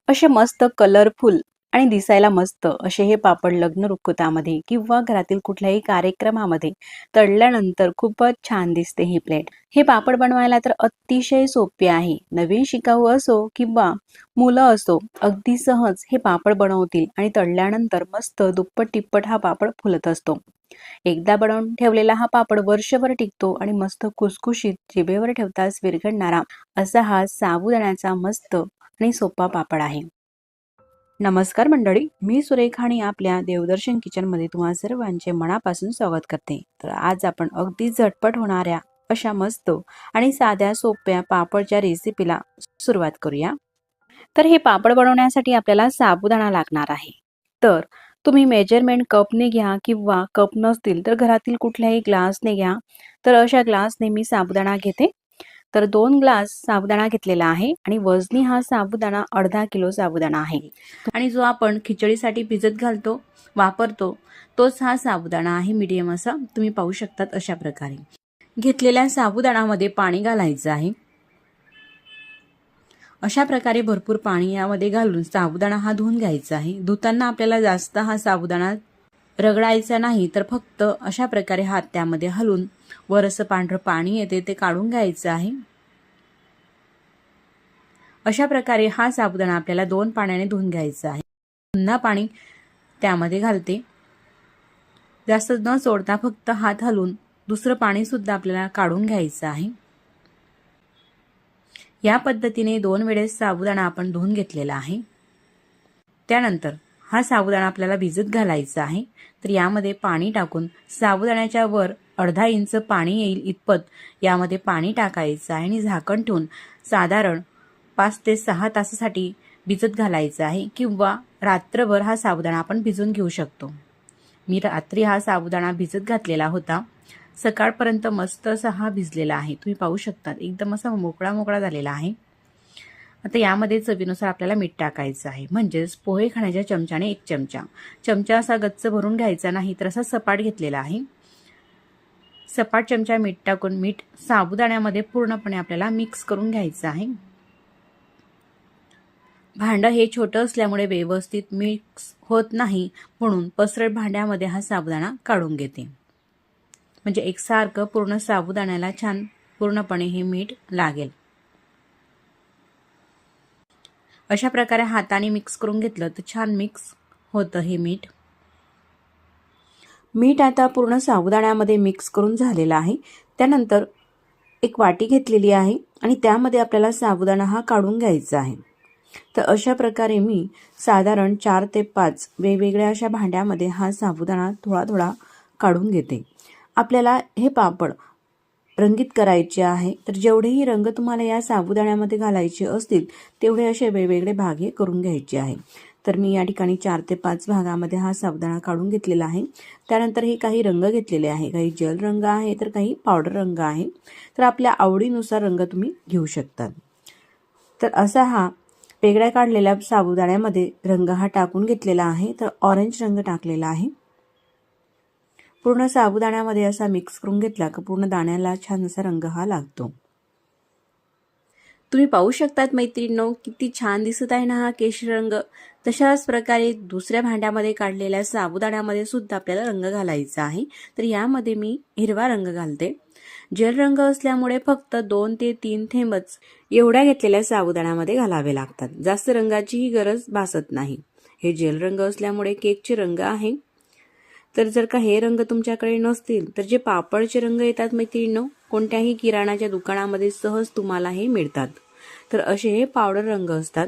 असे मस्त कलरफुल आणि दिसायला मस्त असे हे पापड लग्न रुखवतामध्ये किंवा घरातील कुठल्याही कार्यक्रमामध्ये तळल्यानंतर खूपच छान दिसते ही प्लेट. हे पापड बनवायला तर अतिशय सोपे आहे. नवीन शिकाऊ असो किंवा मुलं असो, अगदी सहज हे पापड बनवतील आणि तळल्यानंतर मस्त दुप्पट तिप्पट हा पापड फुलत असतो. एकदा बनवून ठेवलेला हा पापड वर्षभर टिकतो आणि मस्त खुसखुशीत जिभेवर ठेवताच विरघळणारा असा हा साबुदाण्याचा मस्त आणि सोपा पापड आहे. नमस्कार मंडळी, मी सुरेखा आणि आपल्या देवदर्शन किचनमध्ये तुम्हा सर्वांचे मनापासून स्वागत करते. तर आज आपण अगदी झटपट होणाऱ्या अशा मस्त आणि साध्या सोप्या पापडच्या रेसिपीला सुरुवात करूया. तर हे पापड बनवण्यासाठी आपल्याला साबुदाणा लागणार आहे. तर तुम्ही मेजरमेंट कपने घ्या किंवा कप नसतील तर घरातील कुठल्याही ग्लासने घ्या. तर अशा ग्लासने मी साबुदाणा घेते. तर 2 ग्लास साबुदाणा घेतलेला आहे आणि वजनी हा साबुदाणा अर्धा किलो साबुदाणा आहे. आणि जो आपण खिचडीसाठी भिजत घालतो वापरतो तोच हा साबुदाणा आहे. मीडियम असा तुम्ही पाहू शकतात. अशा प्रकारे घेतलेल्या साबुदाणामध्ये पाणी घालायचं आहे. अशा प्रकारे भरपूर पाणी यामध्ये घालून साबुदाणा हा धुवून घ्यायचा आहे. धुताना आपल्याला जास्त हा साबुदाणा रगडायचा नाही, तर फक्त अशा प्रकारे हात त्यामध्ये हलवून वर असं पांढरं पाणी येते ते काढून घ्यायचं आहे. अशा प्रकारे हा साबुदाणा आपल्याला 2 पाण्याने धुवून घ्यायचा आहे. पुन्हा पाणी त्यामध्ये घालते. जास्त न सोडता फक्त हात हलवून दुसरं पाणी सुद्धा आपल्याला काढून घ्यायचं आहे. या पद्धतीने 2 वेळेस साबुदाणा आपण धुवून घेतलेला आहे. त्यानंतर हा साबुदाणा आपल्याला भिजत घालायचा आहे. तर यामध्ये पाणी टाकून साबुदाण्याच्या वर अर्धा इंच पाणी येईल इतपत यामध्ये पाणी टाकायचं आहे आणि झाकण ठेवून साधारण 5 ते 6 तासासाठी भिजत घालायचं आहे किंवा रात्रभर हा साबुदाणा आपण भिजून घेऊ शकतो. मी रात्री हा साबुदाणा भिजत घातलेला होता. सकाळपर्यंत मस्त असा हा भिजलेला आहे. तुम्ही पाहू शकता एकदम असा मोकळा मोकळा झालेला आहे. आता यामध्ये चवीनुसार आपल्याला मीठ टाकायचं आहे. म्हणजेच पोहे खाण्याच्या चमच्याने 1 चमचा. चमचा असा गच्च भरून घ्यायचा नाही, तर असा सपाट घेतलेला आहे. सपाट चमचा मीठ टाकून मीठ साबुदाण्यामध्ये पूर्णपणे आपल्याला मिक्स करून घ्यायचं आहे. भांडं हे छोटं असल्यामुळे व्यवस्थित मिक्स होत नाही, म्हणून पसरट भांड्यामध्ये हा साबुदाणा काढून घेते. म्हणजे एकसारखं पूर्ण साबुदाण्याला छान पूर्णपणे हे मीठ लागेल. अशा प्रकारे हाताने मिक्स करून घेतलं तर छान मिक्स होतं हे मीठ. मीठ आता पूर्ण साबुदाण्यामध्ये मिक्स करून झालेलं आहे. त्यानंतर एक वाटी घेतलेली आहे आणि त्यामध्ये आपल्याला साबुदाणा हा काढून घ्यायचा आहे. तर अशा प्रकारे मी साधारण 4 ते 5 वेगवेगळ्या अशा भांड्यामध्ये हा साबुदाणा थोडा थोडा काढून घेते. आपल्याला हे पापड रंगीत करायचे आहे, तर जेवढेही रंग तुम्हाला या साबुदाण्यामध्ये घालायचे असतील तेवढे असे वेगवेगळे भाग हे करून घ्यायचे आहे. तर मी या ठिकाणी 4 ते 5 भागामध्ये हा साबुदाणा काढून घेतलेला आहे. त्यानंतर हे काही रंग घेतलेले आहे. काही जेल रंग आहे तर काही पावडर रंग आहे. तर आपल्या आवडीनुसार रंग तुम्ही घेऊ शकता. तर असा हा वेगळ्या काढलेल्या साबुदाण्यामध्ये रंग हा टाकून घेतलेला आहे. तर ऑरेंज रंग टाकलेला आहे. पूर्ण साबुदाण्यामध्ये असा मिक्स करून घेतला की पूर्ण दाण्याला छान असा रंग हा लागतो. तुम्ही पाहू शकतात मैत्रिणींनो, किती छान दिसत आहे ना हा केशरी रंग. तशाच प्रकारे दुसऱ्या भांड्यामध्ये काढलेल्या साबुदाण्यामध्ये सुद्धा आपल्याला रंग घालायचा आहे. तर यामध्ये मी हिरवा रंग घालते. जेल रंग असल्यामुळे फक्त 2 ते 3 थेंबच एवढ्या घेतलेल्या साबुदाण्यामध्ये घालावे लागतात. जास्त रंगाचीही गरज भासत नाही. हे जेल रंग असल्यामुळे केकचे रंग आहे. तर जर का हे रंग तुमच्याकडे नसतील तर जे पापडचे रंग येतात मैत्रिणींनो, कोणत्याही किराणाच्या दुकानामध्ये सहज तुम्हाला हे मिळतात. तर असे हे पावडर रंग असतात.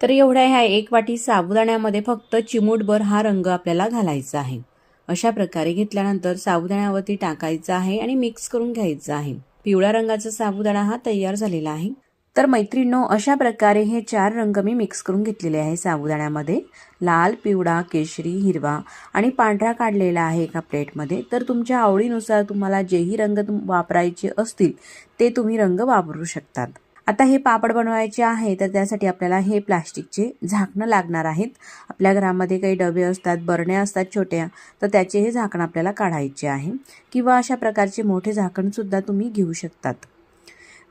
तर एवढ्या ह्या 1 वाटी साबुदाण्यामध्ये फक्त चिमूटभर हा रंग आपल्याला घालायचा आहे. अशा प्रकारे घेतल्यानंतर साबुदाण्यावरती टाकायचा आहे आणि मिक्स करून घ्यायचा आहे. पिवळ्या रंगाचा साबुदाणा हा तयार झालेला आहे. तर मैत्रिणींनो, अशा प्रकारे हे 4 रंग मी मिक्स करून घेतलेले आहे साबुदाण्यामध्ये. लाल, पिवळा, केशरी, हिरवा आणि पांढरा काढलेला आहे एका प्लेटमध्ये. तर तुमच्या आवडीनुसार तुम्हाला जेही रंग वापरायचे असतील ते तुम्ही रंग वापरू शकतात. आता हे पापड बनवायचे आहे तर त्यासाठी आपल्याला हे प्लास्टिकचे झाकणं लागणार आहेत. आपल्या घरामध्ये काही डबे असतात, बरण्या असतात छोट्या, तर त्याचे हे झाकण आपल्याला काढायचे आहे किंवा अशा प्रकारचे मोठे झाकण सुद्धा तुम्ही घेऊ शकतात.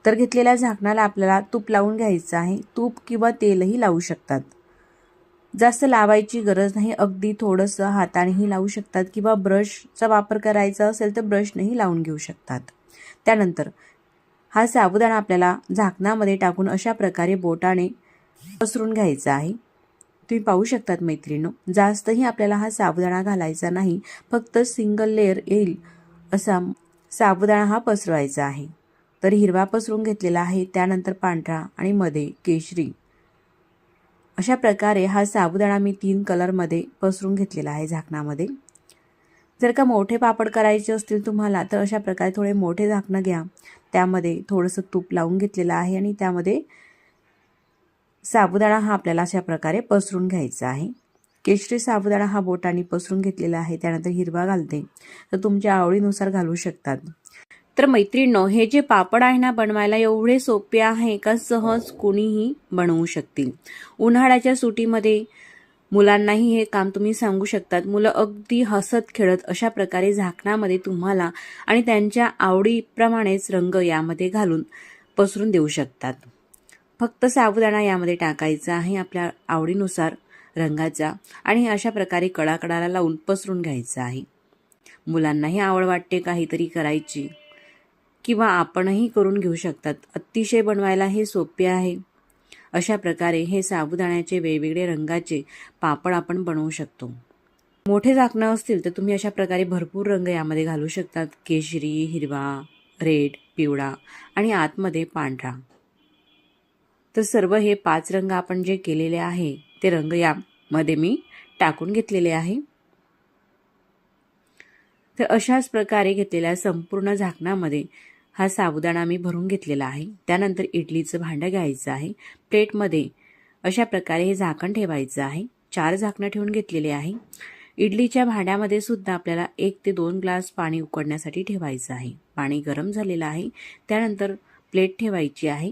तर घेतलेल्या झाकणाला आपल्याला तूप लावून घ्यायचं आहे. तूप किंवा तेलही लावू शकतात. जास्त लावायची गरज नाही, अगदी थोडंसं हातानेही लावू शकतात किंवा ब्रशचा वापर करायचा असेल तर ब्रशनेही लावून घेऊ शकतात. त्यानंतर हा साबुदाणा आपल्याला झाकणामध्ये टाकून अशा प्रकारे बोटाने पसरून घ्यायचा आहे. तुम्ही पाहू शकतात मैत्रिणींनो, जास्तही आपल्याला हा साबुदाणा घालायचा नाही, फक्त सिंगल लेयर येईल असा साबुदाणा हा पसरवायचा आहे. तर हिरवा पसरून घेतलेला आहे, त्यानंतर पांढरा आणि मध्ये केशरी, अशा प्रकारे हा साबुदाणा मी 3 कलरमध्ये पसरून घेतलेला आहे झाकणामध्ये. जर का मोठे पापड करायचे असतील तुम्हाला तर अशा प्रकारे थोडे मोठे झाकणं घ्या. त्यामध्ये थोडंसं तूप लावून घेतलेलं आहे आणि त्यामध्ये साबुदाणा हा आपल्याला अशा प्रकारे पसरून घ्यायचा आहे. केशरी साबुदाणा हा बोटाने पसरून घेतलेला आहे. त्यानंतर हिरवा घालते, तर तुमच्या आवडीनुसार घालू शकतात. तर मैत्रिणींनो, हे जे पापड आहे ना बनवायला एवढे सोपे आहे का सहज कोणीही बनवू शकतील. उन्हाळ्याच्या सुट्टीमध्ये मुलांनाही हे काम तुम्ही सांगू शकतात. मुलं अगदी हसत खेळत अशा प्रकारे झाकणामध्ये तुम्हाला आणि त्यांच्या आवडीप्रमाणेच रंग यामध्ये घालून पसरून देऊ शकतात. फक्त साबुदाणा यामध्ये टाकायचा आहे आपल्या आवडीनुसार रंगाचा आणि अशा प्रकारे कडाकडाला लावून पसरून घ्यायचा आहे. मुलांनाही आवड वाटते काहीतरी करायची किंवा आपणही करून घेऊ शकतात. अतिशय बनवायला हे सोपे आहे. अशा प्रकारे हे साबुदाण्याचे वेगवेगळे रंगाचे पापड आपण बनवू शकतो. मोठे झाकणं असतील तर तुम्ही अशा प्रकारे भरपूर रंग यामध्ये घालू शकतात. केशरी, हिरवा, रेड, पिवळा आणि आतमध्ये पांढरा. तर सर्व हे 5 रंग आपण जे केलेले आहे ते रंग यामध्ये मी टाकून घेतलेले आहे. तर अशाच प्रकारे घेतलेल्या संपूर्ण झाकणामध्ये हा साबुदाणा मी भरून घेतलेला आहे. त्यानंतर इडलीचं भांडं घ्यायचं आहे. प्लेटमध्ये अशा प्रकारे हे झाकण ठेवायचं आहे. 4 झाकणं ठेवून घेतलेले आहे. इडलीच्या भांड्यामध्ये सुद्धा आपल्याला 1 ते 2 ग्लास पाणी उकळण्यासाठी ठेवायचं आहे. पाणी गरम झालेलं आहे. त्यानंतर प्लेट ठेवायची आहे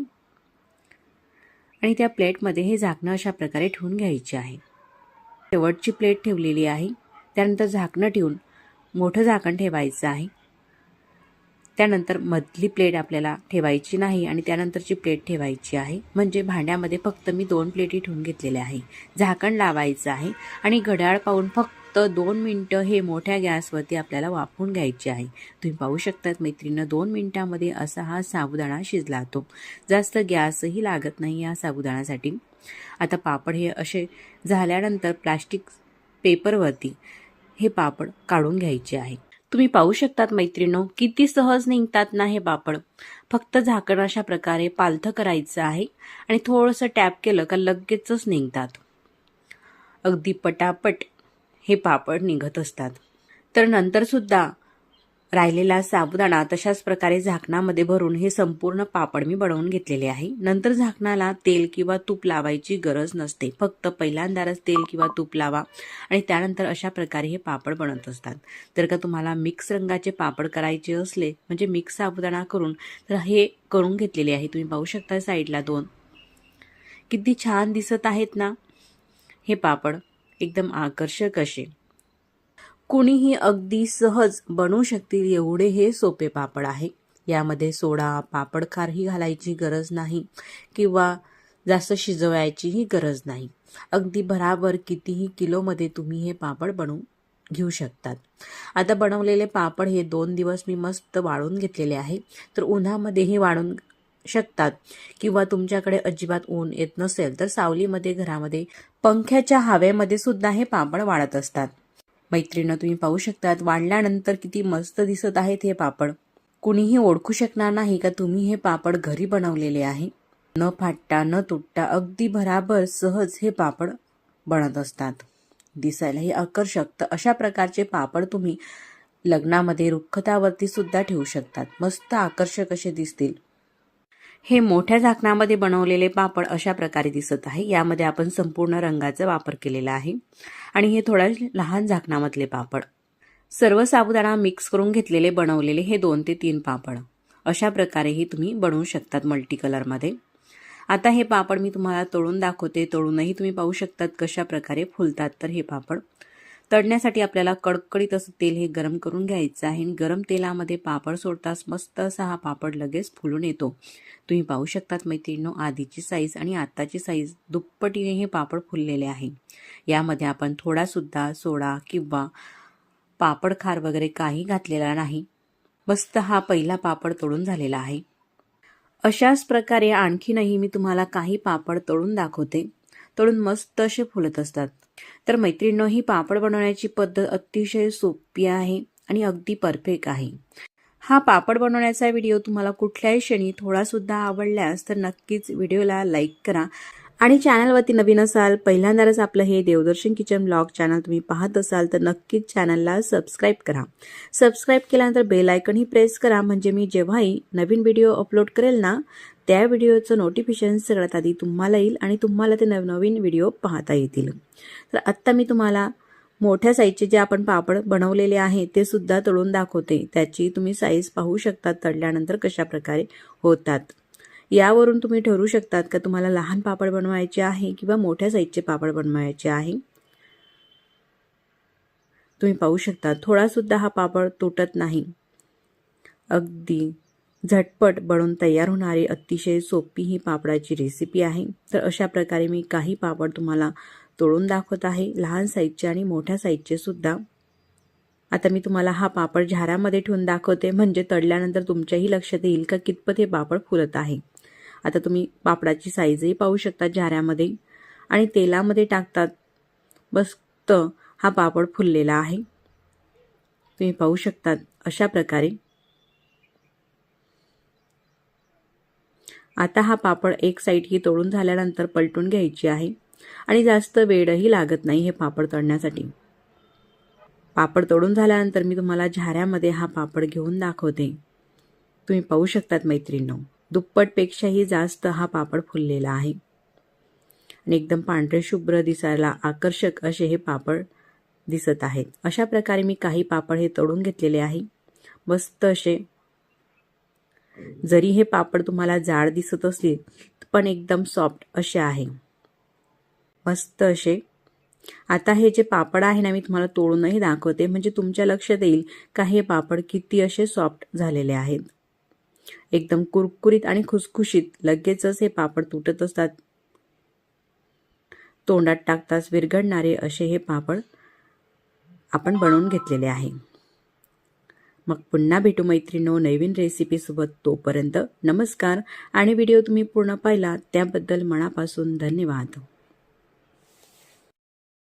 आणि त्या प्लेटमध्ये हे झाकणं अशा प्रकारे ठेवून घ्यायचे आहे. शेवटची प्लेट ठेवलेली आहे. त्यानंतर झाकणं ठेवून मोठं झाकण ठेवायचं आहे. त्यानंतर मधली प्लेट आपल्याला ठेवायची नाही आणि त्यानंतरची प्लेट ठेवायची आहे. म्हणजे भांड्यामध्ये फक्त मी 2 प्लेटी ठेवून घेतलेल्या आहे. झाकण लावायचं आहे आणि घड्याळ पाहून फक्त 2 मिनिटं हे मोठ्या गॅसवरती आपल्याला वाफवून घ्यायचे आहे. तुम्ही पाहू शकतात मैत्रिणींनो, 2 मिनिटांमध्ये असा हा साबुदाणा शिजला तो. जास्त गॅसही लागत नाही या साबुदाण्यासाठी. आता पापड हे असे झाल्यानंतर प्लास्टिक पेपरवरती हे पापड काढून घ्यायचे आहे. तुम्ही पाहू शकतात मैत्रिणींनो, किती सहज निघतात ना हे पापड. फक्त झाकण अशा प्रकारे पालथं करायचं आहे आणि थोडंसं टॅप केलं का लगेचच निघतात. अगदी पटापट हे पापड निघत असतात. तर नंतर सुद्धा राहिलेला साबुदाणा तशाच प्रकारे झाकणामध्ये भरून हे संपूर्ण पापड मी बनवून घेतलेले आहे. नंतर झाकणाला तेल किंवा तूप लावायची गरज नसते. फक्त पहिल्यांदाच तेल किंवा तूप लावा आणि त्यानंतर अशा प्रकारे हे पापड बनत असतात. जर का तुम्हाला मिक्स रंगाचे पापड करायचे असले म्हणजे मिक्स साबुदाणा करून, तर हे करून घेतलेले आहे. तुम्ही पाहू शकता साईडला 2 किती छान दिसत आहेत ना हे पापड, एकदम आकर्षक असे. कुणीही अगदी सहज बनवू शकतील एवढे हे सोपे पापड आहे. यामध्ये सोडा, पापड खारही घालायची गरज नाही किंवा जास्त शिजवायचीही गरज नाही. अगदी भराभर कितीही किलोमध्ये तुम्ही हे पापड बनवून घेऊ शकतात. आता बनवलेले पापड हे 2 दिवस मी मस्त वाळून घेतलेले आहे. तर उन्हामध्येही वाळून शकतात किंवा तुमच्याकडे अजिबात ऊन येत नसेल तर सावलीमध्ये घरामध्ये पंख्याच्या हवेमध्ये सुद्धा हे पापड वाळत असतात. मैत्रिणींनो, तुम्ही पाहू शकतात वाळल्यानंतर किती मस्त दिसत आहेत हे पापड. कुणीही ओळखू शकणार नाही का तुम्ही हे पापड घरी बनवलेले आहे. न फाटता न तुटता अगदी भराभर सहज हे पापड बनत असतात. दिसायलाही आकर्षक. तर अशा प्रकारचे पापड तुम्ही लग्नामध्ये रुखवतावरती सुद्धा ठेवू शकतात. मस्त आकर्षक असे दिसतील. हे मोठ्या झाकणामध्ये बनवलेले पापड अशा प्रकारे दिसत आहे. यामध्ये आपण संपूर्ण रंगाचा वापर केलेला आहे आणि हे थोड्या लहान झाकणामधले पापड. सर्व साबुदाणा मिक्स करून घेतलेले बनवलेले हे 2 ते 3 पापड अशा प्रकारेही तुम्ही बनवू शकतात मल्टी कलरमध्ये. आता हे पापड मी तुम्हाला तळून दाखवते. तळूनही तुम्ही पाहू शकतात कशा प्रकारे फुलतात तर हे पापड. तळण्यासाठी आपल्याला कडकडीत असं तेल हे गरम करून घ्यायचं आहे आणि गरम तेलामध्ये पापड सोडताच मस्त असा हा पापड लगेच फुलून येतो। तुम्ही पाहू शकतात मैत्रिणींनो, आधीची साईज आणि आताची साईज दुप्पटीने हे पापड फुललेले आहे। यामध्ये आपण थोडा सुद्धा सोडा किंवा पापड खार वगैरे काही घातलेला नाही। मस्त हा पहिला पापड तळून झालेला आहे। अशाच प्रकारे आणखीनही मी तुम्हाला काही पापड तळून दाखवते। तळून मस्त असे फुलत असतात। तर मैत्रिणींनो, ही पापड बनवण्याची पद्धत अतिशय सोपी आहे आणि अगदी परफेक्ट आहे। हा पापड बनवण्याचा व्हिडिओ तुम्हाला कुठल्याही क्षणी थोडा सुद्धा आवडल्यास तर नक्कीच व्हिडिओला लाईक करा आणि चॅनलवरती नवीन असाल, पहिल्यांदाच आपलं हे देवदर्शन किचन ब्लॉग चॅनल तुम्ही पाहत असाल तर नक्कीच चॅनलला सबस्क्राईब करा। सबस्क्राईब केल्यानंतर बेल आयकॉनही प्रेस करा, म्हणजे मी जेव्हाही नवीन व्हिडिओ अपलोड करेल ना, त्या व्हिडिओचं नोटिफिकेशन सगळ्यात आधी तुम्हाला येईल आणि तुम्हाला ते नवनवीन व्हिडिओ पाहता येतील। तर आत्ता मी तुम्हाला मोठ्या साईजचे जे आपण पापड बनवलेले आहे ते सुद्धा तळून दाखवते। त्याची तुम्ही साईज पाहू शकता तळल्यानंतर कशा प्रकारे होतात। यावरून तुम्ही ठरवू शकतात का तुम्हाला लहान पापड बनवायचे आहे किंवा मोठ्या साईजचे पापड बनवायचे आहे। तुम्ही पाहू शकता थोडा सुद्धा हा पापड तुटत नाही। अगदी झटपट बनवून तयार होणारी अतिशय सोपी ही पापडाची रेसिपी आहे। तर अशा प्रकारे मी काही पापड तुम्हाला तळून दाखवत आहे, लहान साईजचे आणि मोठ्या साईजचे सुद्धा। आता मी तुम्हाला हा पापड झाऱ्यामध्ये ठेवून दाखवते, म्हणजे तळल्यानंतर तुमच्याही लक्षात येईल का कितपत हे पापड फुलत आहे। आता तुम्ही पापडाची साईजही पाहू शकता झाऱ्यामध्ये आणि तेलामध्ये टाकतात मस्त हा पापड फुललेला आहे। तुम्ही पाहू शकता अशा प्रकारे। आता हा पापड एक साईड ही तळून झाल्यानंतर पलटून घ्यायची आहे आणि जास्त वेळही लागत नाही हे पापड तळण्यासाठी। पापड तळून झाल्यानंतर मी तुम्हाला झाऱ्यामध्ये हा पापड घेऊन दाखवते। तुम्ही पाहू शकतात मैत्रिणींनो, दुप्पटपेक्षाही जास्त हा पापड फुललेला आहे आणि एकदम पांढरे शुभ्र दिसायला आकर्षक असे हे पापड दिसत आहेत। अशा प्रकारे मी काही पापड हे तळून घेतलेले आहे मस्त असे। जरी हे पापड तुम्हाला जाड दिसत असले पण एकदम सॉफ्ट असे आहे, मस्त असे। आता हे जे पापड आहे ना, मी तुम्हाला तोडूनही दाखवते, म्हणजे तुमच्या लक्षात येईल का हे पापड किती असे सॉफ्ट झालेले आहेत। एकदम कुरकुरीत आणि खुसखुशीत लगेचच हे पापड तुटत असतात। तोंडात टाकताच विरघळणारे असे हे पापड आपण बनवून घेतलेले आहे। मग पुन्हा भेटू मैत्रिणींनो नवीन रेसिपी सोबत। तोपर्यंत नमस्कार आणि व्हिडिओ तुम्ही पूर्ण पाहिला त्याबद्दल मनापासून धन्यवाद।